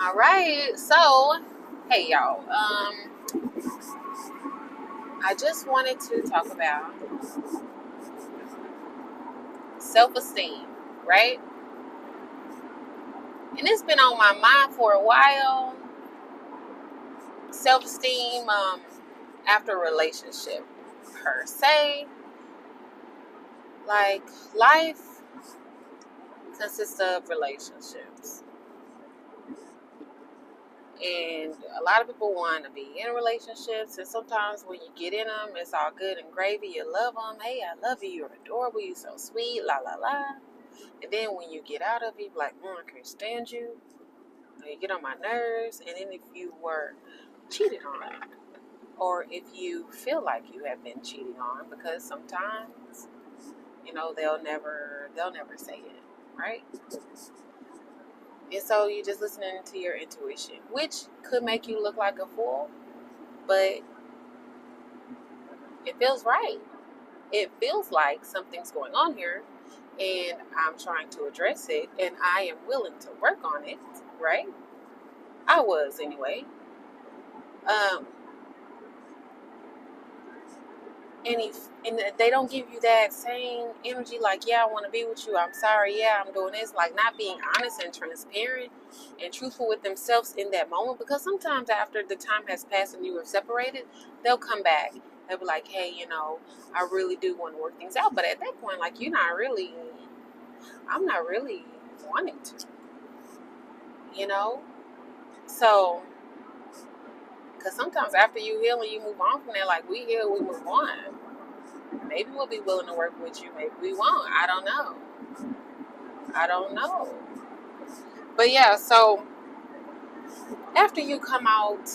All right, so hey y'all. I just wanted to talk about self-esteem, right? And it's been on my mind for a while. Self-esteem after a relationship per se. Like life consists of relationships. And a lot of people want to be in relationships, and sometimes when you get in them, it's all good and gravy. You love them. Hey, I love you. You're adorable. You're so sweet. La la la. And then when you get out of it, you're like, I can't stand you. You get on my nerves. And then if you were cheated on, or if you feel like you have been cheated on, because sometimes, they'll never say it, right? And so you're just listening to your intuition, which could make you look like a fool, but it feels right. It feels like something's going on here, and I'm trying to address it, and I am willing to work on it, right? I was anyway. Um, and they don't give you that same energy, like, yeah, I want to be with you. I'm sorry. Yeah, I'm doing this. Like, not being honest and transparent and truthful with themselves in that moment. Because sometimes after the time has passed and you were separated, they'll come back. They'll be like, hey, I really do want to work things out. But at that point, like, I'm not really wanting to, you know? So, because sometimes after you heal and you move on from that, like, we heal, we move on. Maybe we'll be willing to work with you. Maybe we won't. I don't know. But yeah, so after you come out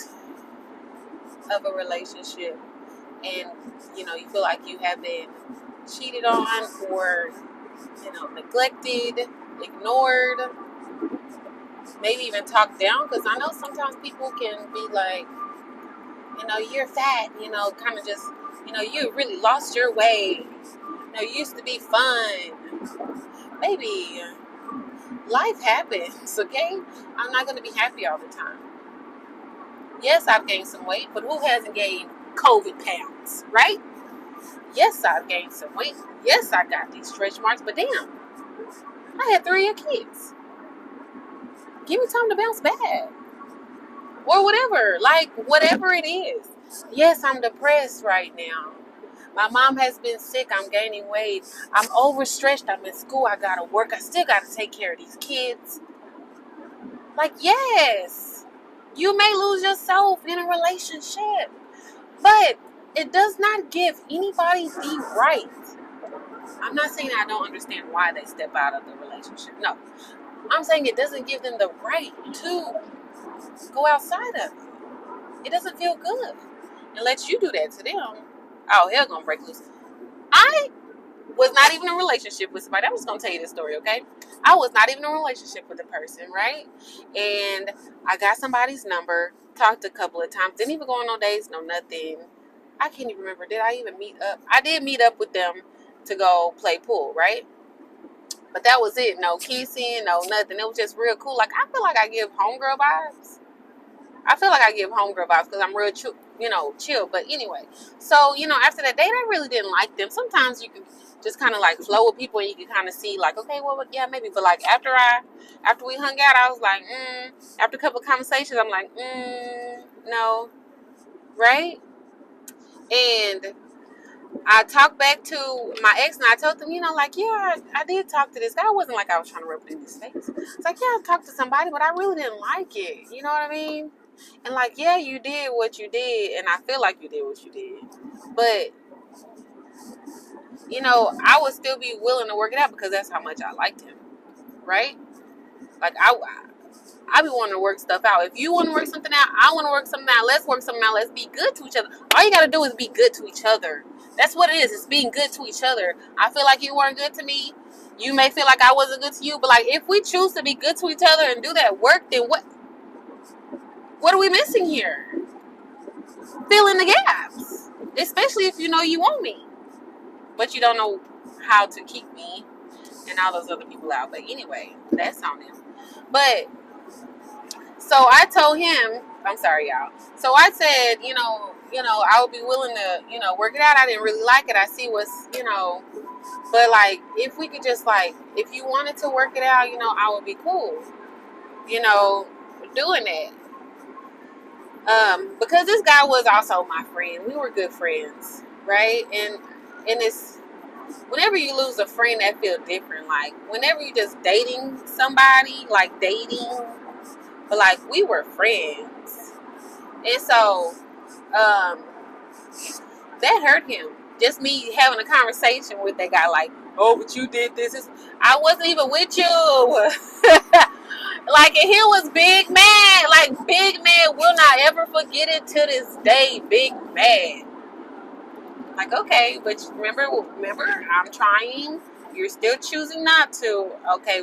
of a relationship and, you feel like you have been cheated on or, neglected, ignored, maybe even talked down. Because I know sometimes people can be like, you're fat, kind of just, you really lost your way. You used to be fun. Baby, life happens, okay? I'm not going to be happy all the time. Yes, I've gained some weight, but who hasn't gained COVID pounds, right? Yes, I've gained some weight. Yes, I got these stretch marks, but damn, I had 3 kids. Give me time to bounce back. Or whatever, like whatever it is. Yes, I'm depressed right now. My mom has been sick. I'm gaining weight. I'm overstretched. I'm in school. I gotta work. I still gotta take care of these kids. Like, yes, you may lose yourself in a relationship, but it does not give anybody the right. I'm not saying I don't understand why they step out of the relationship. No, I'm saying it doesn't give them the right to go outside of it. It doesn't feel good. And let you do that to them. Oh, hell gonna break loose. I was not even in a relationship with somebody. I'm just gonna tell you this story, okay? I was not even in a relationship with a person, right? And I got somebody's number, talked a couple of times, didn't even go on no dates, no nothing. I can't even remember. Did I even meet up? I did meet up with them to go play pool, right? But that was it. No kissing, no nothing. It was just real cool. Like, I feel like I give homegirl vibes. Because I'm real, chill. But anyway, so, after that date, I really didn't like them. Sometimes you can just kind of like flow with people and you can kind of see like, okay, well, yeah, maybe. But like after we hung out, I was like, after a couple of conversations, I'm like, no, right? And I talked back to my ex and I told them, like, yeah, I did talk to this guy. It wasn't like I was trying to rub it in his face. It's like, yeah, I talked to somebody, but I really didn't like it. You know what I mean? And like, yeah, you did what you did, and I feel like you did what you did. But, I would still be willing to work it out because that's how much I liked him, right? Like, I be wanting to work stuff out. If you want to work something out, I want to work something out. Let's work something out. Let's be good to each other. All you got to do is be good to each other. That's what it is. It's being good to each other. I feel like you weren't good to me. You may feel like I wasn't good to you. But, like, if we choose to be good to each other and do that work, then what are we missing here? Fill in the gaps. Especially if you know you want me. But you don't know how to keep me and all those other people out. But anyway, that's on them. But So I told him, I'm sorry, y'all. So I said, I would be willing to, work it out. I didn't really like it. I see what's, but like, if we could just like, if you wanted to work it out, I would be cool, doing that. Because this guy was also my friend. We were good friends, right? And it's, whenever you lose a friend, that feels different. Like, whenever you just dating somebody, like dating, but like, we were friends. And so, that hurt him. Just me having a conversation with that guy, like, oh, but you did this. I wasn't even with you. Like, and he was big man. Like, big man will not ever forget it to this day. Big man. Like, okay, but remember, I'm trying. You're still choosing not to. Okay,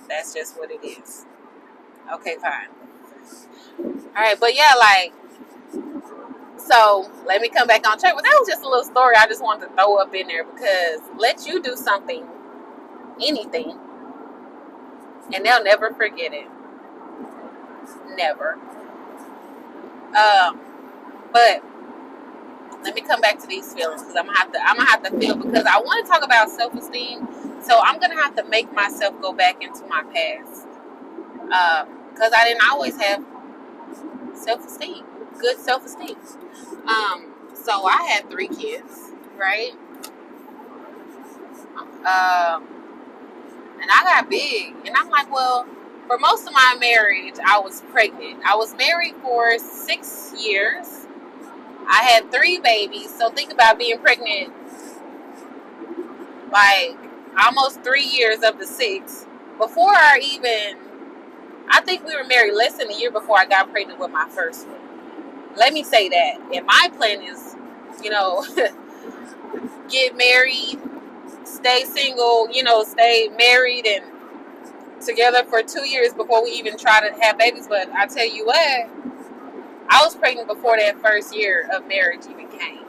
that's just what it is. Okay, fine. All right, but yeah, like, so let me come back on track. But that was just a little story I just wanted to throw up in there, because let you do something, anything, and they'll never forget it. Never. But let me come back to these feelings, because I'm gonna have to feel, because I want to talk about self-esteem. So I'm gonna have to make myself go back into my past, because I didn't always have self-esteem, good self-esteem. So I had 3 kids, right? And I got big, and I'm like, well, for most of my marriage, I was pregnant. I was married for 6 years. I had 3 babies. So think about being pregnant, like, almost 3 years of the 6. Before I think we were married less than a year before I got pregnant with my first one. Let me say that. And my plan is, get married, stay single, stay married and together for 2 years before we even try to have babies. But I tell you what, I was pregnant before that first year of marriage even came,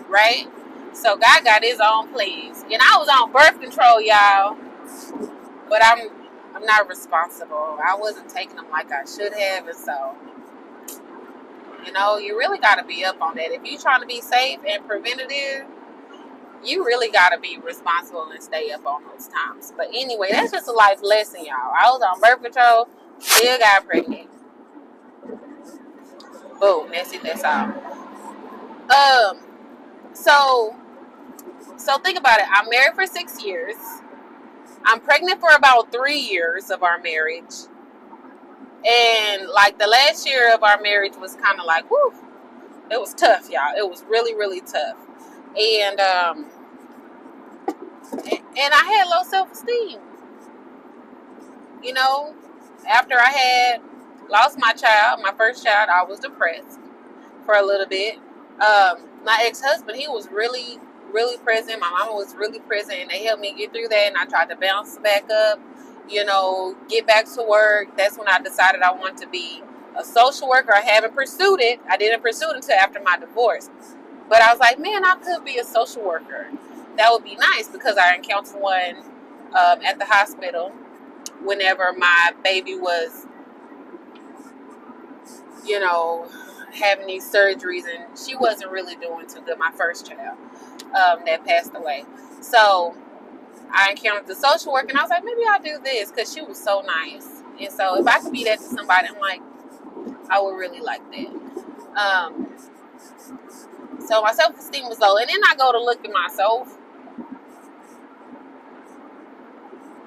right? So God got his own plans. And I was on birth control, y'all. But I'm not responsible. I wasn't taking them like I should have. And so, you really got to be up on that. If you're trying to be safe and preventative, you really got to be responsible and stay up on those times. But anyway, that's just a life lesson, y'all. I was on birth control, still got pregnant. Boom, that's it, that's all. So think about it. I'm married for 6 years. I'm pregnant for about 3 years of our marriage. And like the last year of our marriage was kind of like, whoo, it was tough, y'all. It was really, really tough. And I had low self-esteem. After I had lost my child, my first child, I was depressed for a little bit. My ex-husband, he was really, really present. My mama was really present, and they helped me get through that. And I tried to bounce back up, get back to work. That's when I decided I wanted to be a social worker. I haven't pursued it. I didn't pursue it until after my divorce. But I was like, man, I could be a social worker. That would be nice, because I encountered one at the hospital whenever my baby was, having these surgeries, and she wasn't really doing too good. My first child that passed away. So I encountered the social worker, and I was like, maybe I'll do this, because she was so nice. And so if I could be that to somebody, I'm like, I would really like that. So my self-esteem was low. And then I go to look at myself,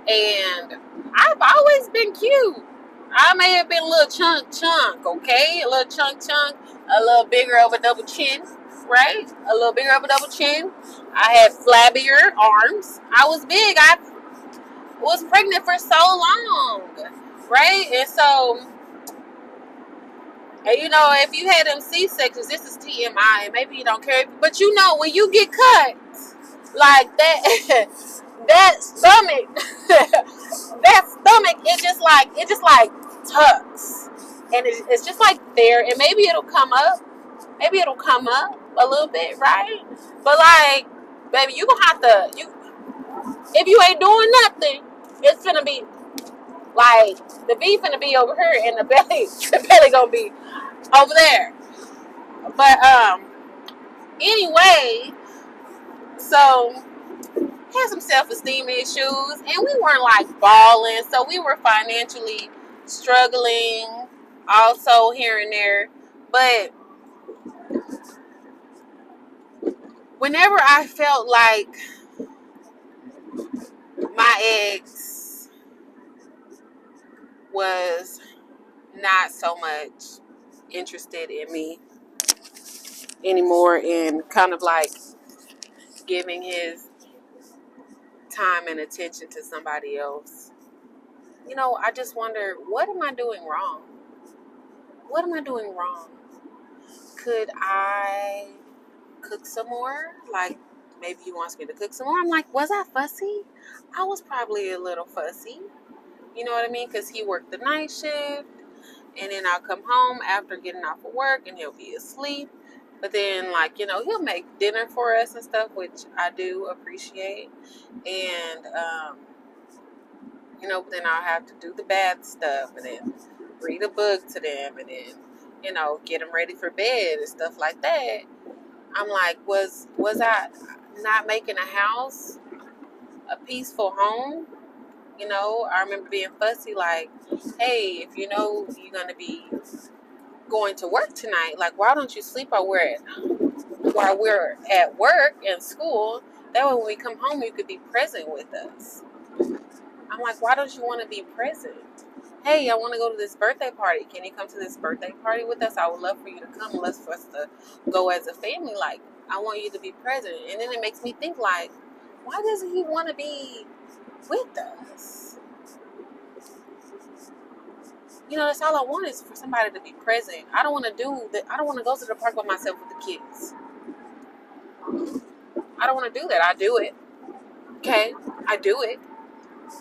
and I've always been cute. I may have been a little chunk, okay? A little chunk, a little bigger of a double chin, right? A little bigger of a double chin. I had flabbier arms. I was big. I was pregnant for so long, right? And so, if you had them C-sections, this is TMI, and maybe you don't care, but when you get cut like that, that stomach, it just like tucks, and it's just like there, and maybe it'll come up a little bit, right? But like, baby, you gonna have to, if you ain't doing nothing, it's gonna be Like the beef gonna be over here, and the belly gonna be over there. But anyway, so had some self-esteem issues, and we weren't like balling, so we were financially struggling also here and there. But whenever I felt like my ex was not so much interested in me anymore and kind of like giving his time and attention to somebody else, I just wonder, what am I doing wrong? What am I doing wrong? Could I cook some more? Like, maybe he wants me to cook some more. I'm like, was I fussy? I was probably a little fussy. You know what I mean? Because he worked the night shift, and then I'll come home after getting off of work, and he'll be asleep. But then, like, he'll make dinner for us and stuff, which I do appreciate. And, but then I'll have to do the bad stuff, and then read a book to them, and then, get them ready for bed and stuff like that. I'm like, was I not making a house a peaceful home? I remember being fussy, like, hey, if you're going to be going to work tonight, like, why don't you sleep while we're at work and school? That way when we come home, you could be present with us. I'm like, why don't you want to be present? Hey, I want to go to this birthday party. Can you come to this birthday party with us? I would love for you to come. Let's for us to go as a family. Like, I want you to be present. And then it makes me think, like, why doesn't he want to be with us? That's all I want is for somebody to be present. I don't want to do that. I don't want to go to the park by myself with the kids. I don't want to do that. I do it. Okay? I do it.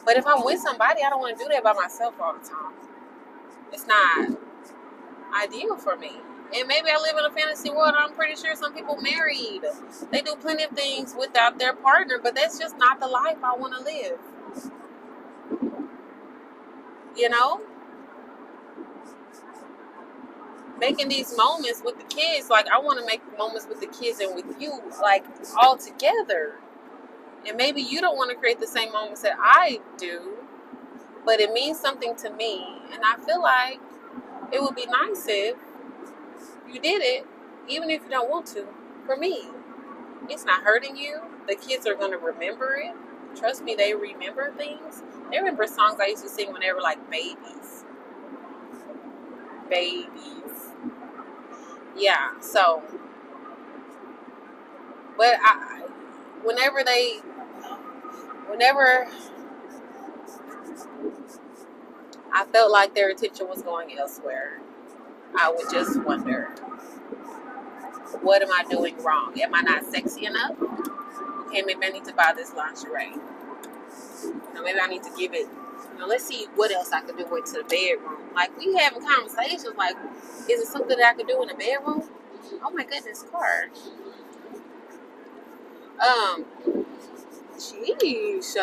But if I'm with somebody, I don't want to do that by myself all the time. It's not ideal for me. And maybe I live in a fantasy world. I'm pretty sure some people married. They do plenty of things without their partner, but that's just not the life I want to live. Making these moments with the kids, like, I want to make moments with the kids and with you, like, all together. And maybe you don't want to create the same moments that I do, but it means something to me. And I feel like it would be nice if you did it, even if you don't want to. For me, it's not hurting you. The kids are going to remember it. Trust me, they remember things. They remember songs I used to sing when they were like babies. Yeah, so, but whenever I felt like their attention was going elsewhere, I would just wonder, what am I doing wrong? Am I not sexy enough? Okay, maybe I need to buy this lingerie. Maybe I need to give it, let's see what else I could do with to the bedroom. Like, we having conversations like, is it something that I could do in the bedroom? Oh my goodness, car. Sheesh.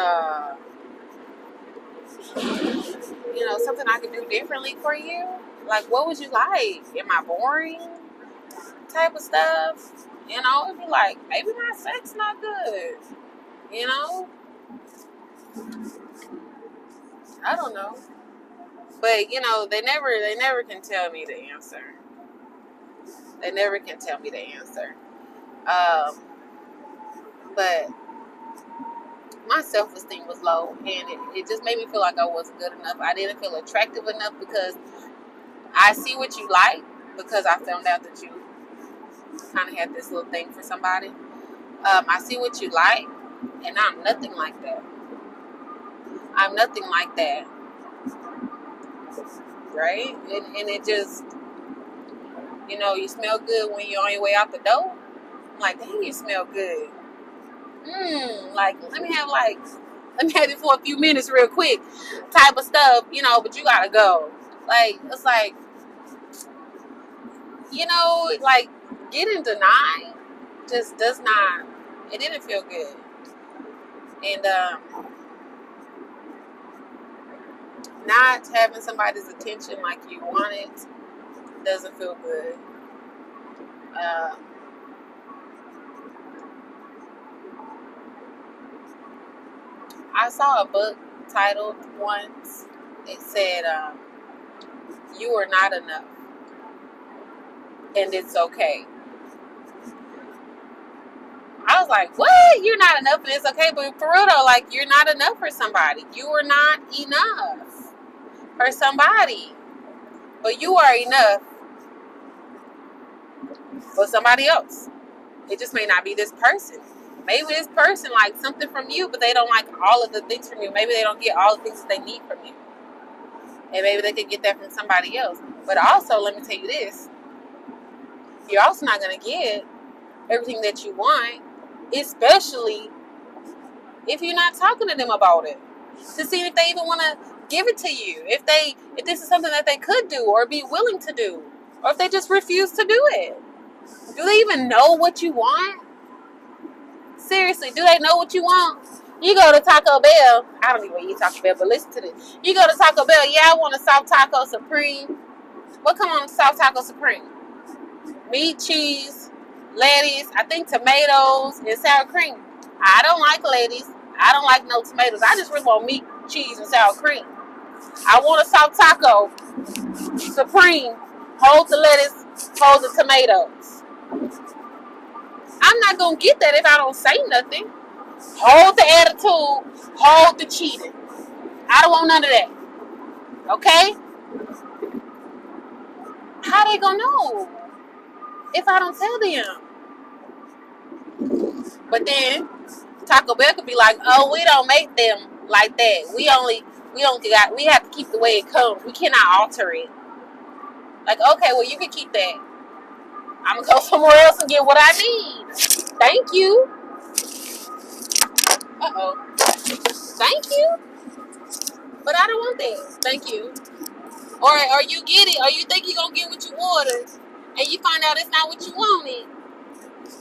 Something I could do differently for you? Like, what would you like? Am I boring? Type of stuff. It'd be like, maybe my sex not good. I don't know. But, they never can tell me the answer. They never can tell me the answer. But my self-esteem was low, and it just made me feel like I wasn't good enough. I didn't feel attractive enough because I see what you like, because I found out that you kind of had this little thing for somebody. I see what you like, and I'm nothing like that. I'm nothing like that. Right? And it just, you smell good when you're on your way out the door. I'm like, dang, you smell good. Like, let me have it for a few minutes real quick type of stuff, but you gotta go. Like, it's like, like, getting denied just does not, it didn't feel good. And not having somebody's attention like you want it doesn't feel good. I saw a book titled once. It said, "You are not enough, and it's okay." I was like, "What? You're not enough, and it's okay?" But for real though, like, you're not enough for somebody. You are not enough for somebody, but you are enough for somebody else. It just may not be this person. Maybe this person likes something from you, but they don't like all of the things from you. Maybe they don't get all the things that they need from you. And maybe they could get that from somebody else. But also, let me tell you this. You're also not going to get everything that you want, especially if you're not talking to them about it. To see if they even want to give it to you. If this is something that they could do or be willing to do. Or if they just refuse to do it. Do they even know what you want? Seriously, do they know what you want? You go to Taco Bell. I don't even eat Taco Bell, but listen to this. You go to Taco Bell. Yeah, I want a soft taco supreme. What come on a soft taco supreme? Meat, cheese, lettuce, I think tomatoes, and sour cream. I don't like lettuce. I don't like no tomatoes. I just really want meat, cheese, and sour cream. I want a soft taco supreme. Hold the lettuce, hold the tomatoes. I'm not going to get that if I don't say nothing. Hold the attitude. Hold the cheating. I don't want none of that. Okay? How they gonna know if I don't tell them? But then Taco Bell could be like, "Oh, we don't make them like that. We have to keep the way it comes. We cannot alter it." Like, okay, well, you can keep that. I'm gonna go somewhere else and get what I need. Thank you. Thank you. But I don't want that. Thank you. Or you get it, or you think you're gonna get what you ordered, and you find out it's not what you wanted.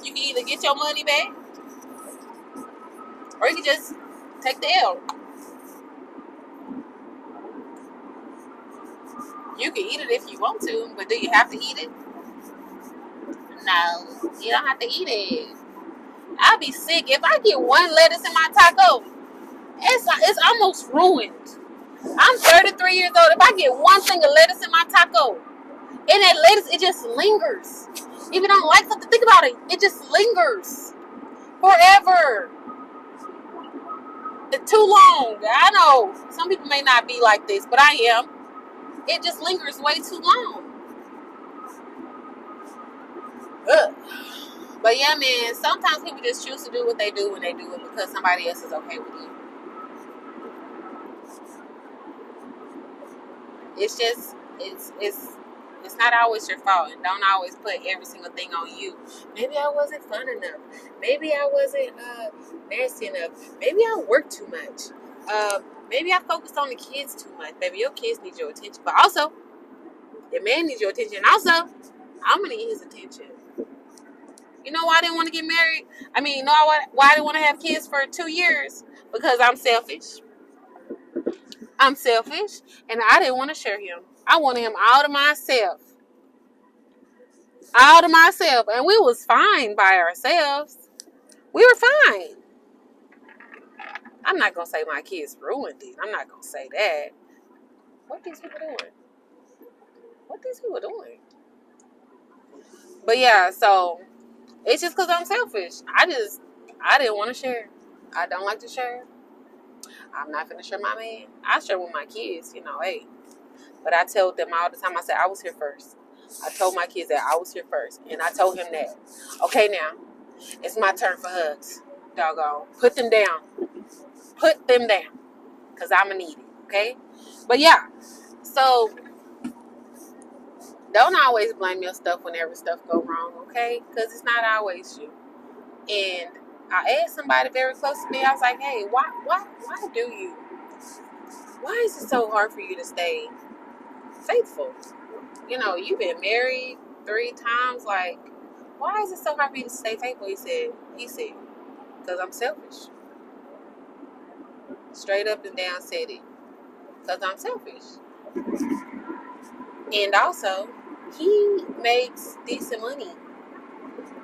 You can either get your money back, or you can just take the L. You can eat it if you want to, but do you have to eat it? No, you don't have to eat it. I'll be sick if I get one lettuce in my taco. It's almost ruined. I'm 33 years old. If I get one single lettuce in my taco, and that lettuce, it just lingers. If you don't like something, think about it. It just lingers forever. It's too long. I know some people may not be like this, but I am. It just lingers way too long. Ugh. But yeah, man, sometimes people just choose to do what they do when they do it because somebody else is okay with it. It's just, it's not always your fault, and don't always put every single thing on you. Maybe I wasn't fun enough. Maybe I wasn't nasty enough. Maybe I worked too much. Maybe I focused on the kids too much. Maybe your kids need your attention, but also your man needs your attention. Also, I'm gonna need his attention. You know why I didn't want to get married? I mean, you know why I didn't want to have kids for 2 years? Because I'm selfish. I'm selfish, and I didn't want to share him. I wanted him all to myself. All to myself. And we was fine by ourselves. We were fine. I'm not going to say my kids ruined it. I'm not going to say that. What these people doing? What these people doing? But yeah, so it's just because I'm selfish. I didn't want to share. I don't like to share. I'm not going to share my man. I share with my kids, hey. But I tell them all the time, I said, I was here first. I told my kids that I was here first. And I told him that. Okay, now, it's my turn for hugs. Doggone. Put them down. Put them down. Because I'm going to need it. Okay? But yeah. So, don't always blame your stuff whenever stuff go wrong. Okay? Because it's not always you. And I asked somebody very close to me. I was like, hey, why is it so hard for you to stay faithful? You've been married 3 times. Like, why is it so hard for you to stay faithful? He said, because I'm selfish. Straight up and down said it. because I'm selfish. And also, he makes decent money.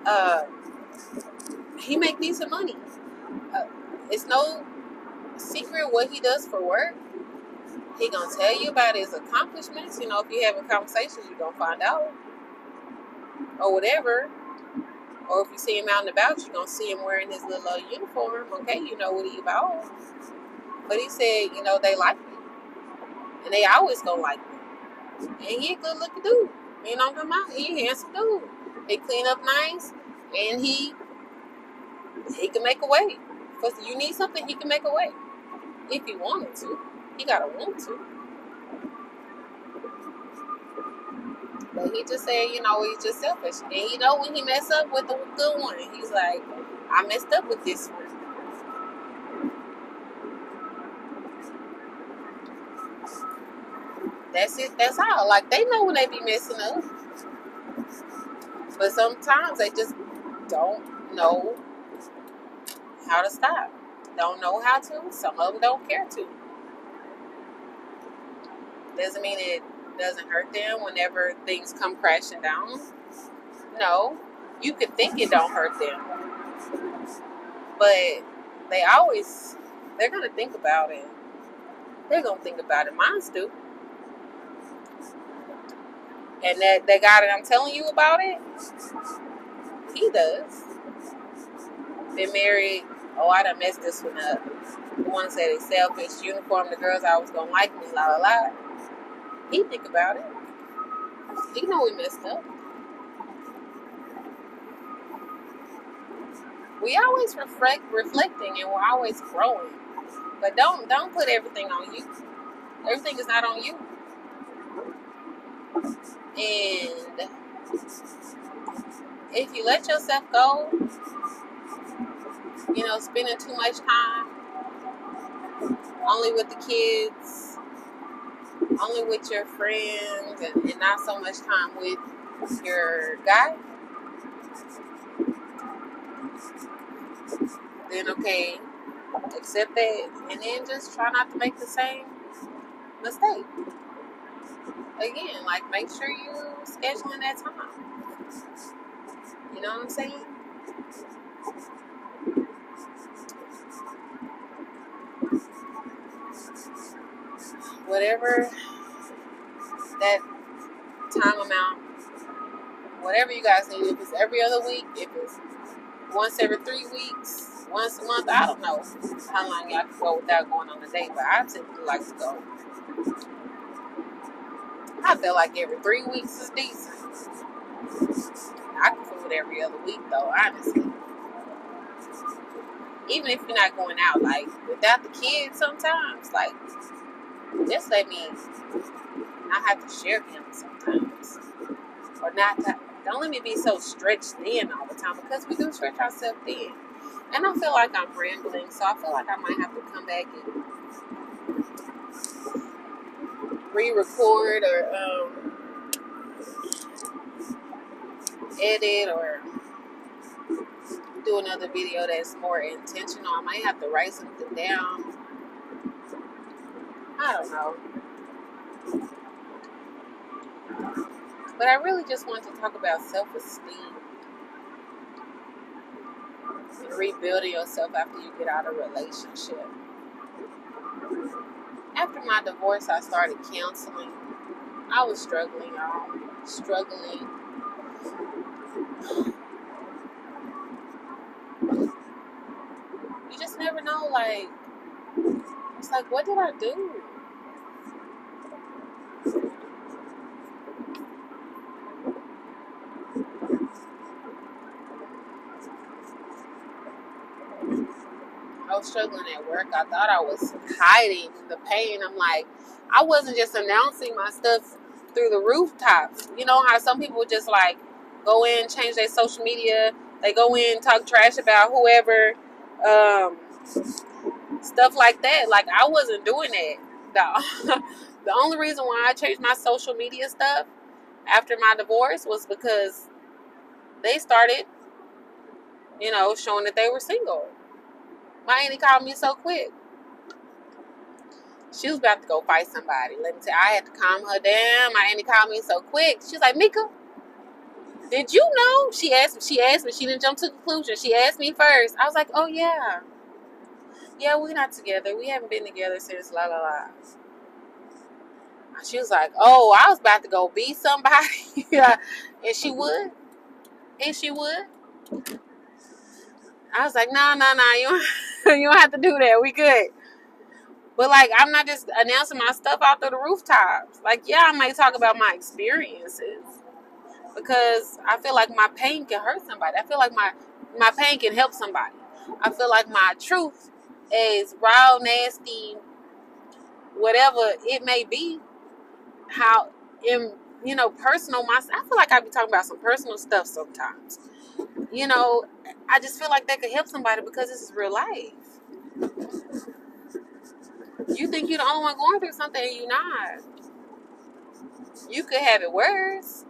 Uh, he make decent money. Uh, it's no secret what he does for work. He gonna tell you about his accomplishments. You know, if you having conversations, you gonna find out, or whatever. Or if you see him out and about, you gonna see him wearing his little uniform. Okay, you know what he about. But he said, you know, they like me, and they always gonna like me. And he a good looking dude. You know what I'm talking about? He a handsome dude. He clean up nice, and he can make a way. Because you need something, he can make a way. If he wanted to. He gotta want to. But he just said, you know, he's just selfish. And you know when he mess up with the good one, he's like, I messed up with this one. That's it. That's all. Like, they know when they be messing up. But sometimes they just don't know how to stop. Don't know how to. Some of them don't care to. Doesn't mean it doesn't hurt them whenever things come crashing down. No. You could think it don't hurt them. But they're going to think about it. They're going to think about it. Mine's do. And that guy that I'm telling you about it, he does. Been married. Oh, I done messed this one up. The one said it's selfish, uniform, the girls always gonna like me, la la la. He think about it. He know we messed up. We always reflecting, and we're always growing. But don't put everything on you. Everything is not on you. And if you let yourself go, you know, spending too much time only with the kids, only with your friends, and not so much time with your guy, then okay, accept that, and then just try not to make the same mistake again. Like, make sure you scheduling that time. You know what I'm saying? Whatever that time amount, whatever you guys need. If it's every other week, if it's once every 3 weeks, once a month, I don't know how long y'all can go without going on a date, but I typically like to go. I feel like every 3 weeks is decent. I can do it every other week, though, honestly. Even if you're not going out, like, without the kids sometimes, like, just let me not have to share him sometimes. Or don't let me be so stretched thin all the time, because we do stretch ourselves thin. And I feel like I'm rambling, so I feel like I might have to come back and re-record or edit or do another video that's more intentional. I might have to write something down. I don't know. But I really just want to talk about self-esteem and rebuilding yourself after you get out of a relationship. After my divorce, I started counseling. I was struggling, y'all. Struggling. You just never know, like, it's like, what did I do? I was struggling at work. I thought I was hiding the pain. I'm like, I wasn't just announcing my stuff through the rooftops. You know how some people just like go in, change their social media. They go in, talk trash about whoever, stuff like that. Like, I wasn't doing that. The only reason why I changed my social media stuff after my divorce was because they started, you know, showing that they were single. My auntie called me so quick. She was about to go fight somebody. Let me tell you, I had to calm her down. My auntie called me so quick. She was like, Mika, did you know? She asked me. She didn't jump to conclusion. She asked me first. I was like, oh, yeah. Yeah, we're not together. We haven't been together since la la la. She was like, oh, I was about to go beat somebody. Yeah. And she would. And she would. I was like, no, you don't have to do that. We good. But, like, I'm not just announcing my stuff out through the rooftops. Like, yeah, I might talk about my experiences. Because I feel like my pain can hurt somebody. I feel like my pain can help somebody. I feel like my truth is raw, nasty, whatever it may be. How, personal myself. I feel like I be talking about some personal stuff sometimes. I just feel like that could help somebody because this is real life. You think you're the only one going through something and you're not. You could have it worse,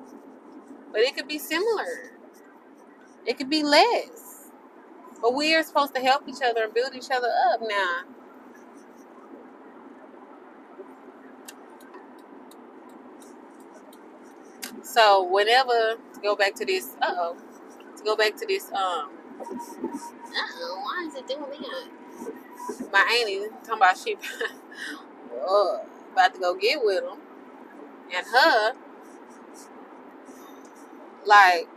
but it could be similar. It could be less. But we are supposed to help each other and build each other up now. So whenever, to go back to this, why is it doing that? My auntie talking about she about to go get with him. And her, like,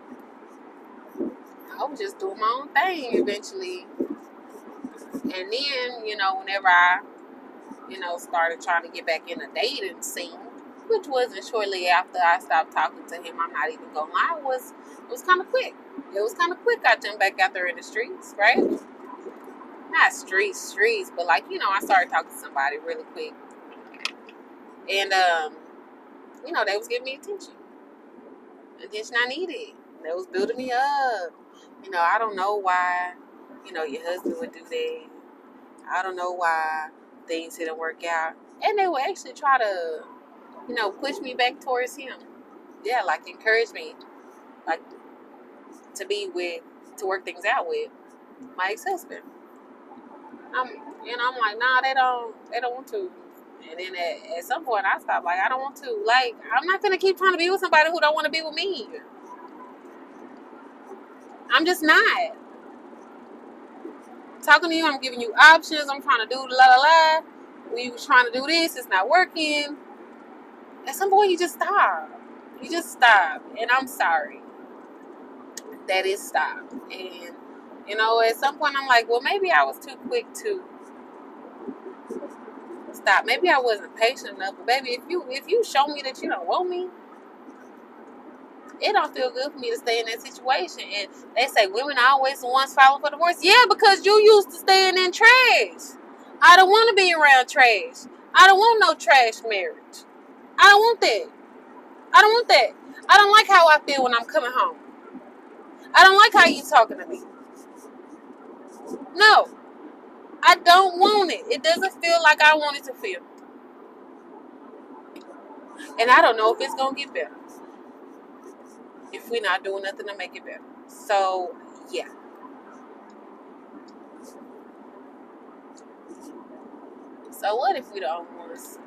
I was just doing my own thing eventually. And then, whenever I, started trying to get back in the dating scene, which wasn't shortly after I stopped talking to him, I'm not even gonna lie, it was kind of quick. It was kind of quick. I jumped back out there in the streets, right? Not streets, but like, I started talking to somebody really quick. And, they was giving me attention I needed. They was building me up. I don't know why, your husband would do that. I don't know why things didn't work out. And they would actually try to, push me back towards him. Yeah, like encourage me, like to work things out with my ex-husband. I'm like, nah, they don't want to. And then at some point I stopped, like, I don't want to. Like, I'm not gonna keep trying to be with somebody who don't want to be with me. I'm just not. Talking to you, I'm giving you options. I'm trying to do la la la. We was trying to do this, it's not working. At some point, you just stop. You just stop. And I'm sorry. That is stop. And, at some point, I'm like, well, maybe I was too quick to stop. Maybe I wasn't patient enough. But, baby, if you show me that you don't want me, it don't feel good for me to stay in that situation. And they say women are always the ones falling for divorce. Yeah, because you used to staying in trash. I don't want to be around trash. I don't want no trash marriage. I don't want that. I don't want that. I don't like how I feel when I'm coming home. I don't like how you talking to me. No. I don't want it. It doesn't feel like I want it to feel. And I don't know if it's going to get better. If we're not doing nothing to make it better. So, yeah. So what if we the only ones?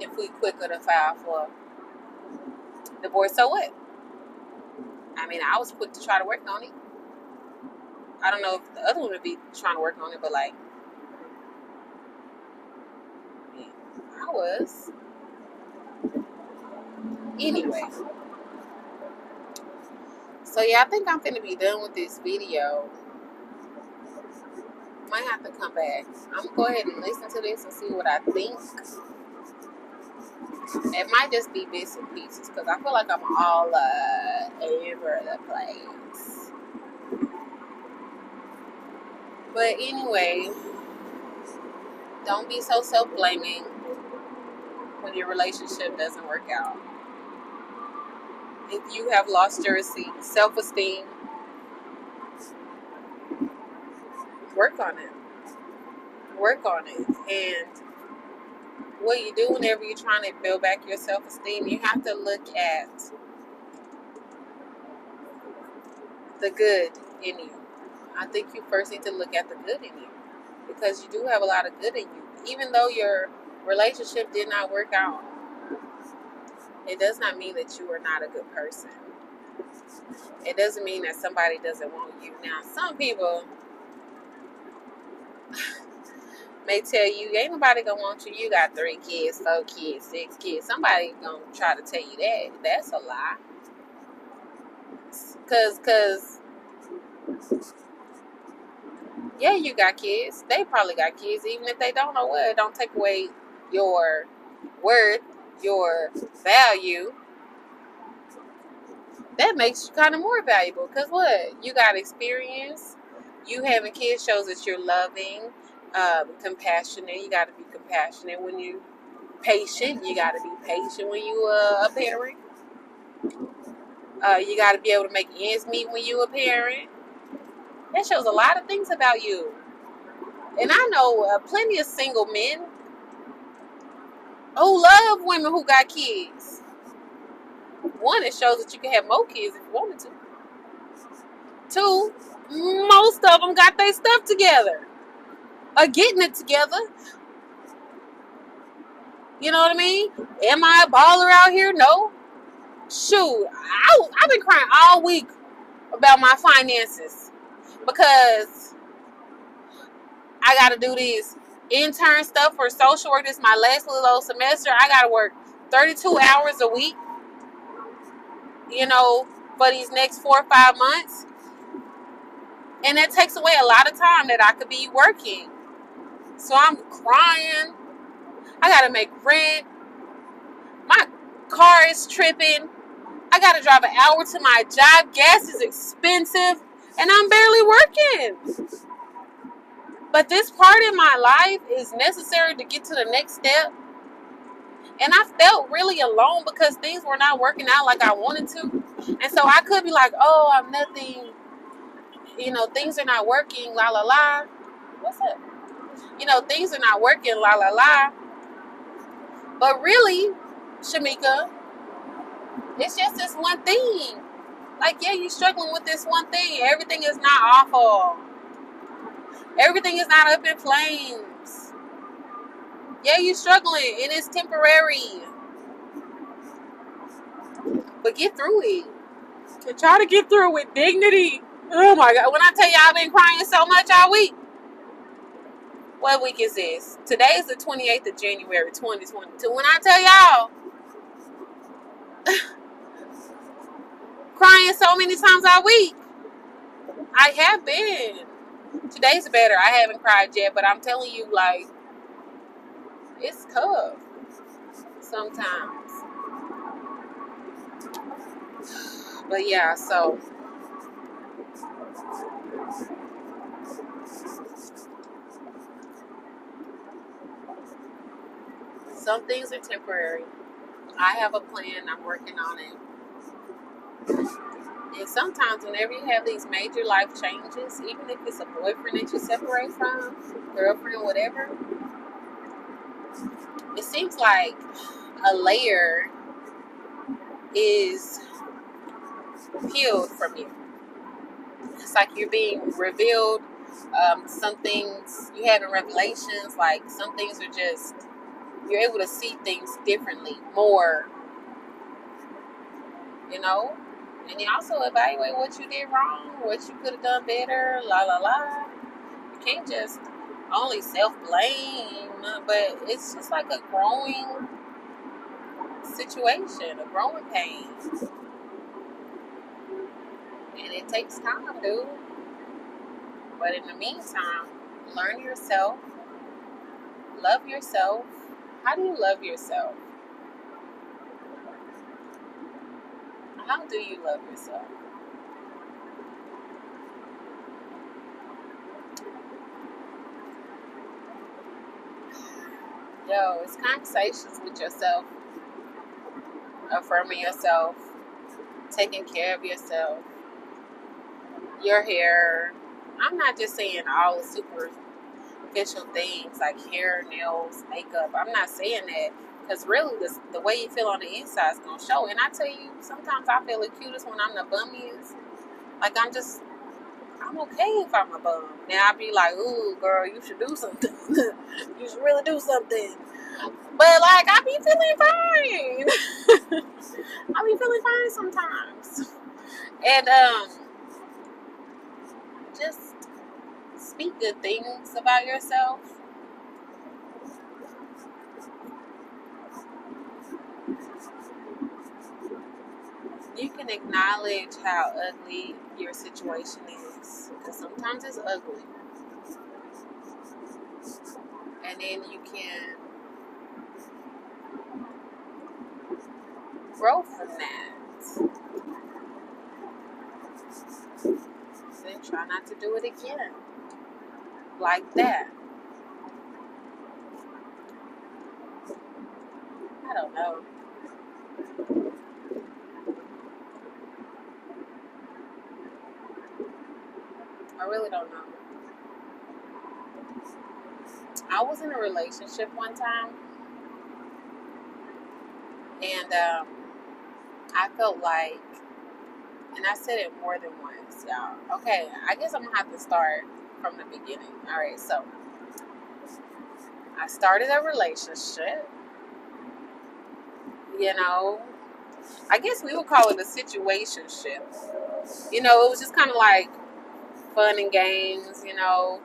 If we quicker to file for divorce, so what? I mean, I was quick to try to work on it. I don't know if the other one would be trying to work on it, but like, yeah, I was. Anyway. So yeah, I think I'm finna be done with this video. Might have to come back. I'm gonna go ahead and listen to this and see what I think. It might just be bits and pieces because I feel like I'm all over the place. But anyway, don't be so self-blaming when your relationship doesn't work out. If you have lost your self-esteem, work on it. Work on it. And what you do whenever you're trying to build back your self-esteem, you have to look at the good in you. I think you first need to look at the good in you because you do have a lot of good in you. Even though your relationship did not work out, it does not mean that you are not a good person. It doesn't mean that somebody doesn't want you. Now, some people may tell you, ain't nobody gonna want you. You got 3 kids, 4 kids, 6 kids. Somebody gonna try to tell you that. That's a lie. Cause yeah, you got kids. They probably got kids. Even if they don't know what, it don't take away your worth, your value. That makes you kind of more valuable. Cause what? You got experience. You having kids shows that you're loving, compassionate. You got to be compassionate when you patient. You got to be patient when you a parent. You got to be able to make ends meet when you a parent. That shows a lot of things about you. And I know plenty of single men who love women who got kids. One, it shows that you can have more kids if you wanted to. 2, most of them got their stuff together. Or getting it together. You know what I mean? Am I a baller out here? No. Shoot, I've been crying all week about my finances. Because I got to do these intern stuff for social work. This is my last little old semester. I got to work 32 hours a week, for these next 4 or 5 months. And that takes away a lot of time that I could be working. So I'm crying. I got to make rent. My car is tripping. I got to drive an hour to my job. Gas is expensive. And I'm barely working. But this part in my life is necessary to get to the next step. And I felt really alone because things were not working out like I wanted to. And so I could be like, oh, I'm nothing. Things are not working, la la la. What's up? Things are not working, la la la. But really, Shamika, it's just this one thing. Like, yeah, you're struggling with this one thing. Everything is not awful. Everything is not up in flames. Yeah, you're struggling, and it's temporary. But get through it. And try to get through it with dignity. Oh my God. When I tell you I've been crying so much all week. What week is this? Today is the 28th of January, 2022. When I tell y'all, crying so many times all week. I have been. Today's better. I haven't cried yet, but I'm telling you, like, it's tough sometimes. But yeah, so some things are temporary. I have a plan. I'm working on it. And sometimes whenever you have these major life changes, even if it's a boyfriend that you separate from, girlfriend, whatever, it seems like a layer is peeled from you. It's like you're being revealed. Some things you have in revelations, like some things are just, you're able to see things differently, more, and you also evaluate what you did wrong, what you could have done better, la la la. You can't just only self-blame, but it's just like a growing situation, a growing pain. And it takes time, dude. But in the meantime, learn yourself, love yourself. How do you love yourself? How do you love yourself? Yo, it's conversations with yourself, affirming yourself, taking care of yourself, your hair. I'm not just saying all the superficial things like hair, nails, makeup. I'm not saying that, because really the way you feel on the inside is going to show. And I tell you, sometimes I feel the cutest when I'm the bummiest. Like, I'm okay if I'm a bum. Now I be like, ooh, girl, you should do something. You should really do something. But like I be feeling fine. I be feeling fine sometimes. And just speak good things about yourself. You can acknowledge how ugly your situation is, because sometimes it's ugly. And then you can grow from that. Then try not to do it again. Like that. I don't know. I really don't know. I was in a relationship one time, and I felt like, and I said it more than once, y'all. Okay, I guess I'm gonna have to start from the beginning. All right, so I started a relationship. You know, I guess we would call it a situationship. You know, it was just kind of like fun and games. You know,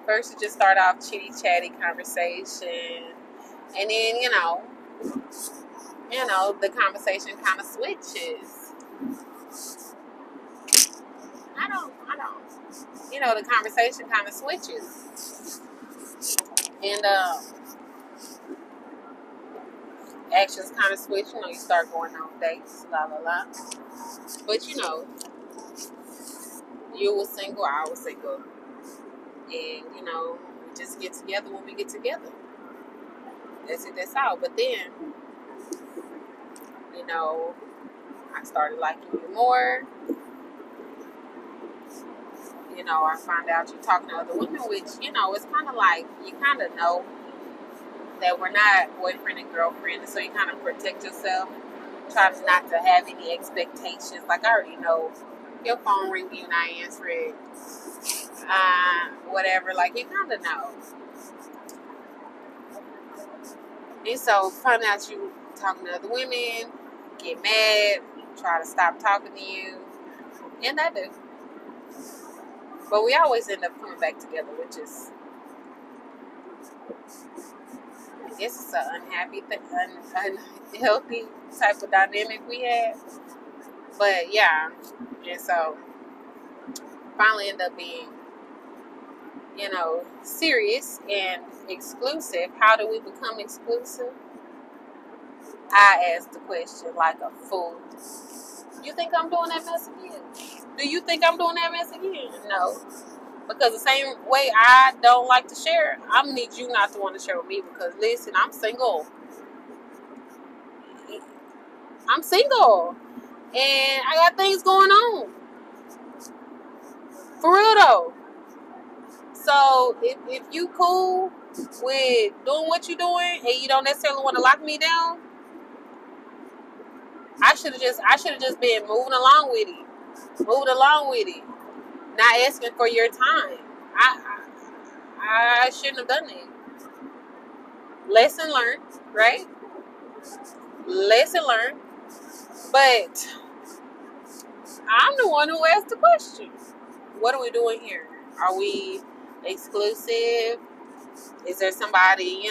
first it just started off chitty chatty conversation, and then the conversation kind of switches. The conversation kind of switches, and actions kind of switch. You know, you start going on dates, la la la. But you were single, I was single, and we just get together when we get together. That's it. That's all. But then, I started liking you more. I find out you're talking to other women, which it's kind of like you kind of know that we're not boyfriend and girlfriend, so you kind of protect yourself, try not to have any expectations. Like I already know your phone ringing, you not answer it, whatever. Like you kind of know, and so find out you talking to other women, get mad, try to stop talking to you, and I do. But we always end up coming back together, which is, I guess it's an unhealthy type of dynamic we had. But yeah, and so finally end up being, serious and exclusive. How do we become exclusive? I asked the question like a fool. You think I'm doing that mess again? Do you think I'm doing that mess again? No. Because the same way I don't like to share, I'm gonna need you not to want to share with me. Because listen, I'm single. I'm single. And I got things going on. For real though. So if you cool with doing what you're doing and you don't necessarily want to lock me down, I should have just been moving along with it. Moving along with it. Not asking for your time. I shouldn't have done it. Lesson learned, right? Lesson learned. But I'm the one who asked the question. What are we doing here? Are we exclusive? Is there somebody,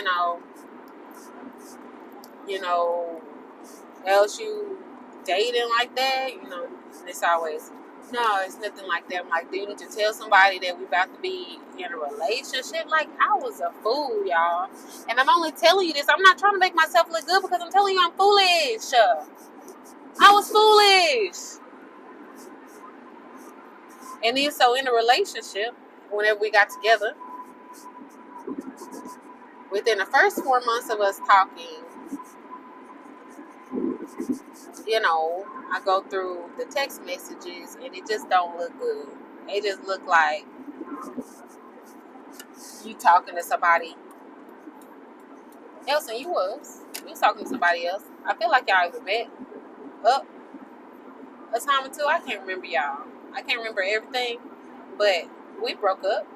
else you dating like that? It's always, no, it's nothing like that. I'm like, do you need to tell somebody that we about to be in a relationship? Like, I was a fool, y'all. And I'm only telling you this. I'm not trying to make myself look good because I'm telling you I'm foolish. I was foolish. And then so in a relationship, whenever we got together, within the first 4 months of us talking, I go through the text messages and it just don't look good. It just look like you talking to somebody else, and you was talking to somebody else. I feel like y'all even met up a time or two. I can't remember y'all. I can't remember everything, but we broke up.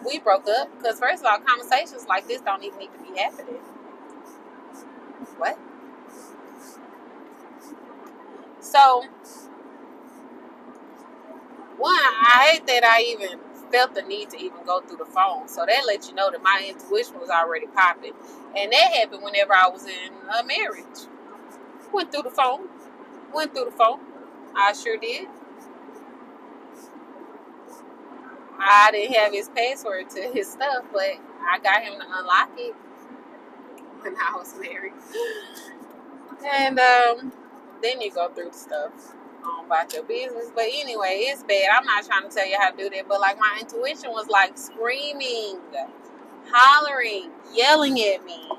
we broke up because, first of all, conversations like this don't even need to be happening. What? So, one, I hate that I even felt the need to even go through the phone. So that lets you know that my intuition was already popping. And that happened whenever I was in a marriage. Went through the phone. Went through the phone. I sure did. I didn't have his password to his stuff, but I got him to unlock it when I was married. And then you go through the stuff about your business. But anyway, it's bad. I'm not trying to tell you how to do that, but like my intuition was like screaming, hollering, yelling at me.